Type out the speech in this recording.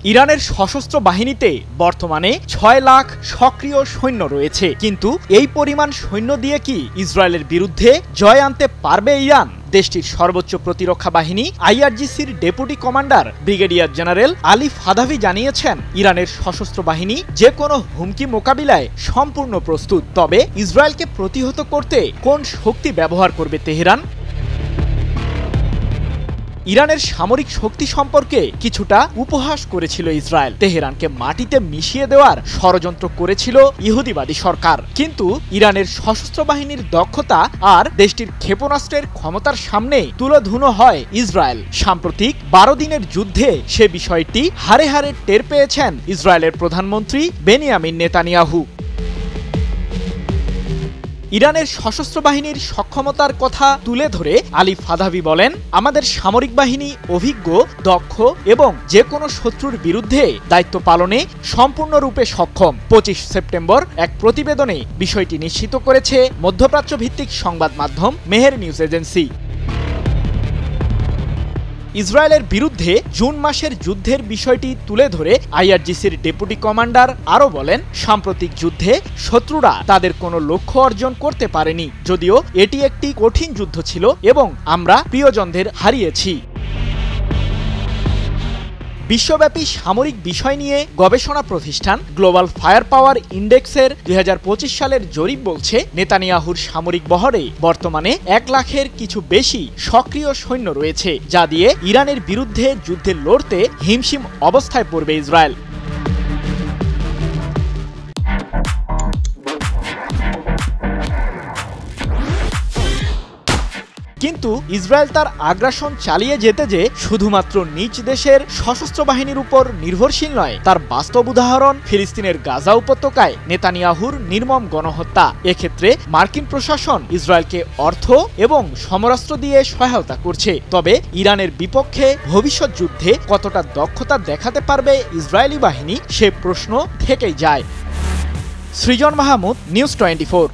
ইরানের সশস্ত্র বাহিনীতে বর্তমানে ৬ লাখ সক্রিয় সৈন্য রয়েছে, কিন্তু এই পরিমাণ সৈন্য দিয়ে কি ইসরায়েলের বিরুদ্ধে জয় আনতে পারবে ইরান? দেশটির সর্বোচ্চ প্রতিরক্ষা বাহিনী আইআরজিসির deputy commander brigadier general Ali Fadavi জানিয়েছেন, ইরানের সশস্ত্র বাহিনী যে কোনো হুমকি মোকাবিলায় সম্পূর্ণ প্রস্তুত। তবে ইসরায়েলকে প্রতিহত করতে কোন শক্তি ব্যবহার করবে তেহরান? ইরানের সামরিক শক্তি সম্পর্কে কিছুটা উপহাস করেছিল ইসরায়েল। তেহরানকে মাটিতে মিশিয়ে দেওয়ার ষড়যন্ত্র করেছিল ইহুদিবাদী সরকার। কিন্তু ইরানের সশস্ত্র বাহিনীর দক্ষতা আর দেশটির ক্ষেপণাস্ত্রের ক্ষমতার সামনে তুলোধুনো হয় ইসরায়েল। সাম্প্রতিক ১২ দিনের যুদ্ধে সে বিষয়টি হাড়ে হাড়ে টের পেয়েছেন ইসরায়েলের প্রধানমন্ত্রী বেনিয়ামিন নেতানিয়াহু। ইরানের সশস্ত্র বাহিনীর সক্ষমতার কথা তুলে ধরে আলী ফাদাভি বলেন, আমাদের সামরিক বাহিনী অভিজ্ঞ, দক্ষ এবং যে কোনো শত্রুর বিরুদ্ধে দায়িত্ব পালনে সম্পূর্ণরূপে সক্ষম। ২৫ সেপ্টেম্বর এক প্রতিবেদনে বিষয়টি নিশ্চিত করেছে মধ্যপ্রাচ্য ভিত্তিক সংবাদ মাধ্যম মেহের নিউজ এজেন্সি। ইসরায়েলের বিরুদ্ধে জুন মাসের যুদ্ধের বিষয়টি তুলে ধরে আইআরজিসির ডেপুটি কমান্ডার আরও বলেন, সাম্প্রতিক যুদ্ধে শত্রুরা তাদের কোনো লক্ষ্য অর্জন করতে পারেনি, যদিও এটি একটি কঠিন যুদ্ধ ছিল এবং আমরা প্রিয়জনদের হারিয়েছি। বিশ্বব্যাপী সামরিক বিষয় নিয়ে গবেষণা প্রতিষ্ঠান গ্লোবাল ফায়ার পাওয়ার ইন্ডেক্সের ২০২৫ সালের জরিপ বলছে, নেতানিয়াহুর সামরিক বহরে বর্তমানে ১ লাখের কিছু বেশি সক্রিয় সৈন্য রয়েছে, যা দিয়ে ইরানের বিরুদ্ধে যুদ্ধে লড়তে হিমশিম অবস্থায় পড়বে ইসরায়েল। কিন্তু ইসরায়েল তার আগ্রাসন চালিয়ে যেতে যে শুধুমাত্র নিজ দেশের সশস্ত্র বাহিনীর উপর নির্ভরশীল নয়, তার বাস্তব উদাহরণ ফিলিস্তিনের গাজা উপত্যকায় নেতানিয়াহুর নির্মম গণহত্যা। এক্ষেত্রে মার্কিন প্রশাসন ইসরায়েলকে অর্থ এবং সমরাস্ত্র দিয়ে সহায়তা করছে। তবে ইরানের বিপক্ষে ভবিষ্যৎ যুদ্ধে কতটা দক্ষতা দেখাতে পারবে ইসরায়েলি বাহিনী, সে প্রশ্ন থেকেই যায়। সৃজন মাহমুদ, নিউজ 24।